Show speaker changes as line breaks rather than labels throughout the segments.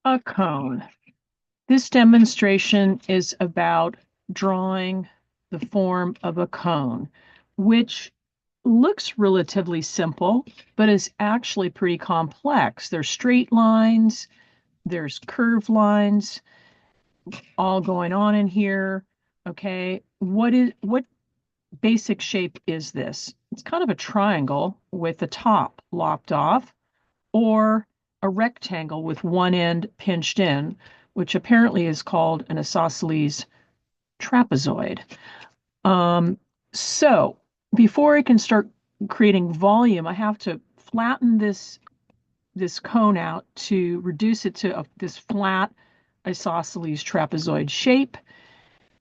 A cone. This demonstration is about drawing the form of a cone, which looks relatively simple, but is actually pretty complex. There's straight lines, there's curved lines, all going on in here. Okay, what basic shape is this? It's kind of a triangle with the top lopped off, or a rectangle with one end pinched in, which apparently is called an isosceles trapezoid. Um, so before I can start creating volume, I have to flatten this cone out to reduce it to this flat isosceles trapezoid shape.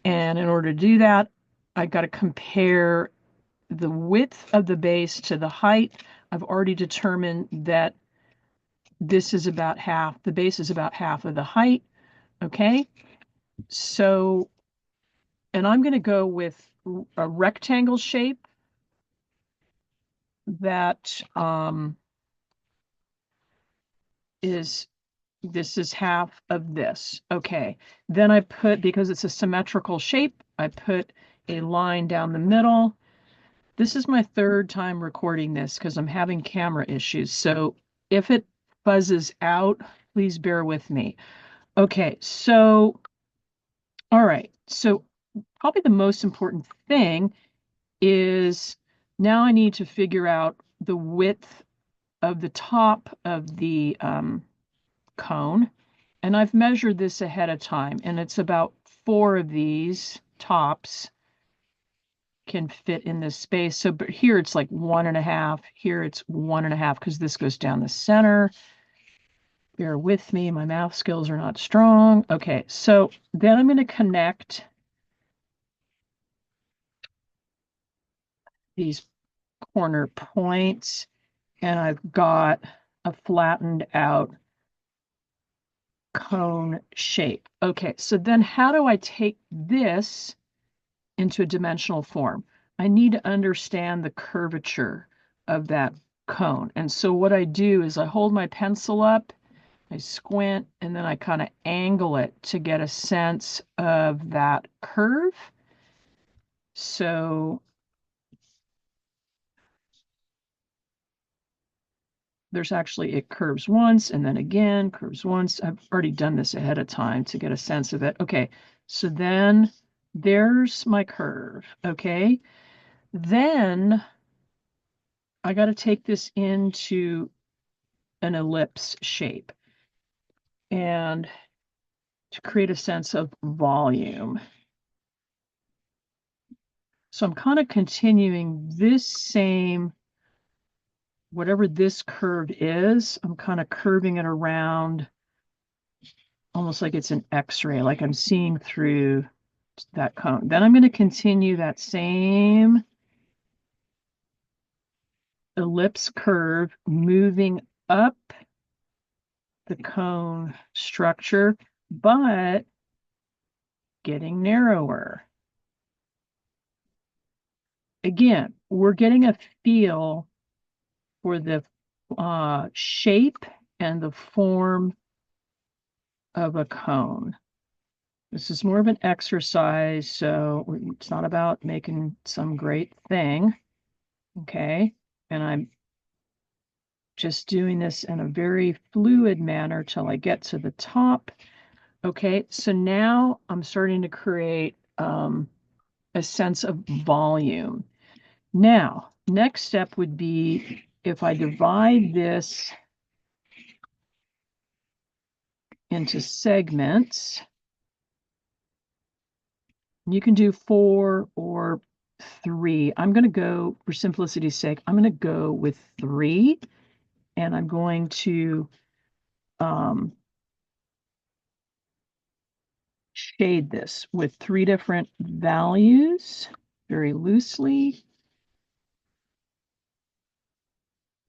And in order to do that, I've got to compare the width of the base to the height. I've already determined that this is about half, the base is about half of the height. Okay, so, and I'm going to go with a rectangle shape that is, this is half of this. Okay, then I put, because it's a symmetrical shape, I put a line down the middle. This is my third time recording this because I'm having camera issues. So if it buzzes out, please bear with me. Okay, so, all right. So probably the most important thing is now I need to figure out the width of the top of the cone. And I've measured this ahead of time, and it's about 4 of these tops can fit in this space. So, but here it's like 1.5. Here it's 1.5 because this goes down the center. Bear with me, my math skills are not strong. Okay, so then I'm going to connect these corner points, and I've got a flattened out cone shape. Okay, so then how do I take this into a dimensional form? I need to understand the curvature of that cone. And so what I do is I hold my pencil up, I squint, and then I kind of angle it to get a sense of that curve. So there's actually, it curves once and then again, curves once. I've already done this ahead of time to get a sense of it. Okay, so then there's my curve. Okay, then I got to take this into an ellipse shape and to create a sense of volume. So I'm kind of continuing this same, whatever this curve is, I'm kind of curving it around almost like it's an X-ray, like I'm seeing through that cone. Then I'm going to continue that same ellipse curve, moving up the cone structure, but getting narrower. Again, we're getting a feel for the shape and the form of a cone. This is more of an exercise, so it's not about making some great thing. Okay, and I'm just doing this in a very fluid manner till I get to the top. Okay, so now I'm starting to create a sense of volume. Now, next step would be if I divide this into segments, you can do 4 or 3. I'm going to go, for simplicity's sake, I'm going to go with 3, and I'm going to shade this with 3 different values very loosely.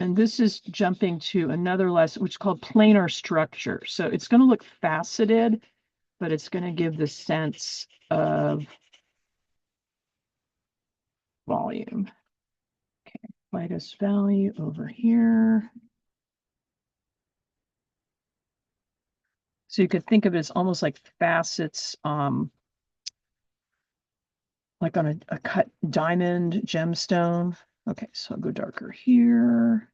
And this is jumping to another lesson, which is called planar structure. So it's going to look faceted, but it's going to give the sense of volume. Okay, lightest value over here. So you could think of it as almost like facets, like on a cut diamond gemstone. Okay, so I'll go darker here.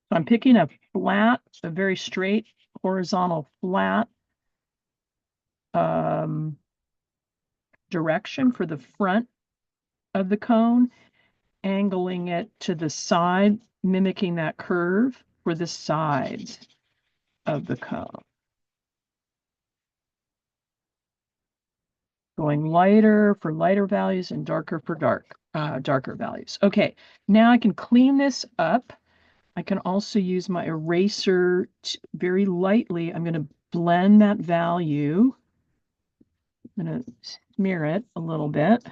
So I'm picking a flat, a very straight horizontal flat um, direction for the front of the cone, angling it to the side, mimicking that curve for the sides of the cone. Going lighter for lighter values and darker for darker values. Okay, now I can clean this up. I can also use my eraser very lightly. I'm going to blend that value. I'm going to smear it a little bit.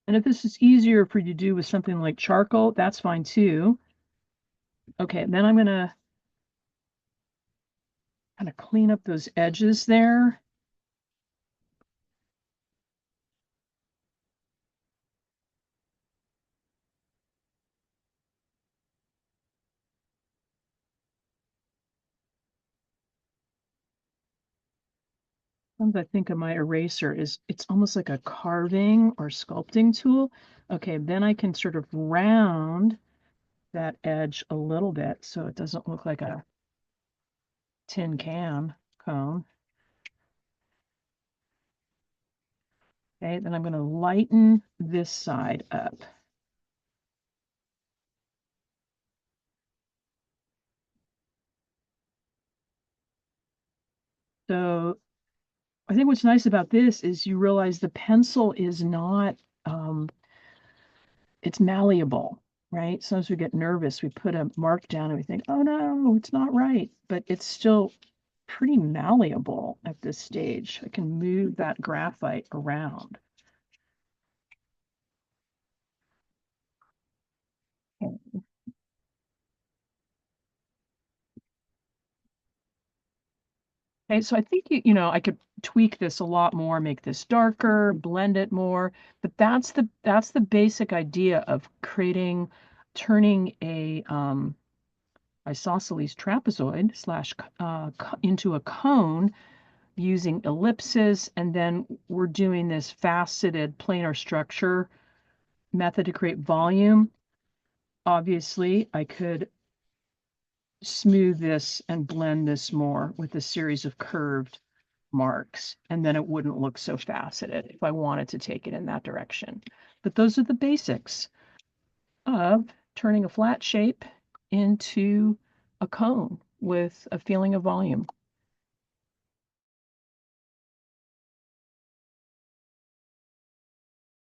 And if this is easier for you to do with something like charcoal, that's fine too. Okay, then I'm going to kind of clean up those edges there. Sometimes I think of my eraser is it's almost like a carving or sculpting tool. Okay, then I can sort of round that edge a little bit so it doesn't look like a tin can cone. Okay, then I'm going to lighten this side up. So I think what's nice about this is you realize the pencil is not, it's malleable, right? Sometimes we get nervous. We put a mark down and we think, oh no, it's not right. But it's still pretty malleable at this stage. I can move that graphite around. Okay, so I think I could tweak this a lot more, make this darker, blend it more, but that's the basic idea of turning a isosceles trapezoid slash into a cone using ellipses, and then we're doing this faceted planar structure method to create volume. Obviously, I could smooth this and blend this more with a series of curved marks, and then it wouldn't look so faceted if I wanted to take it in that direction. But those are the basics of turning a flat shape into a cone with a feeling of volume.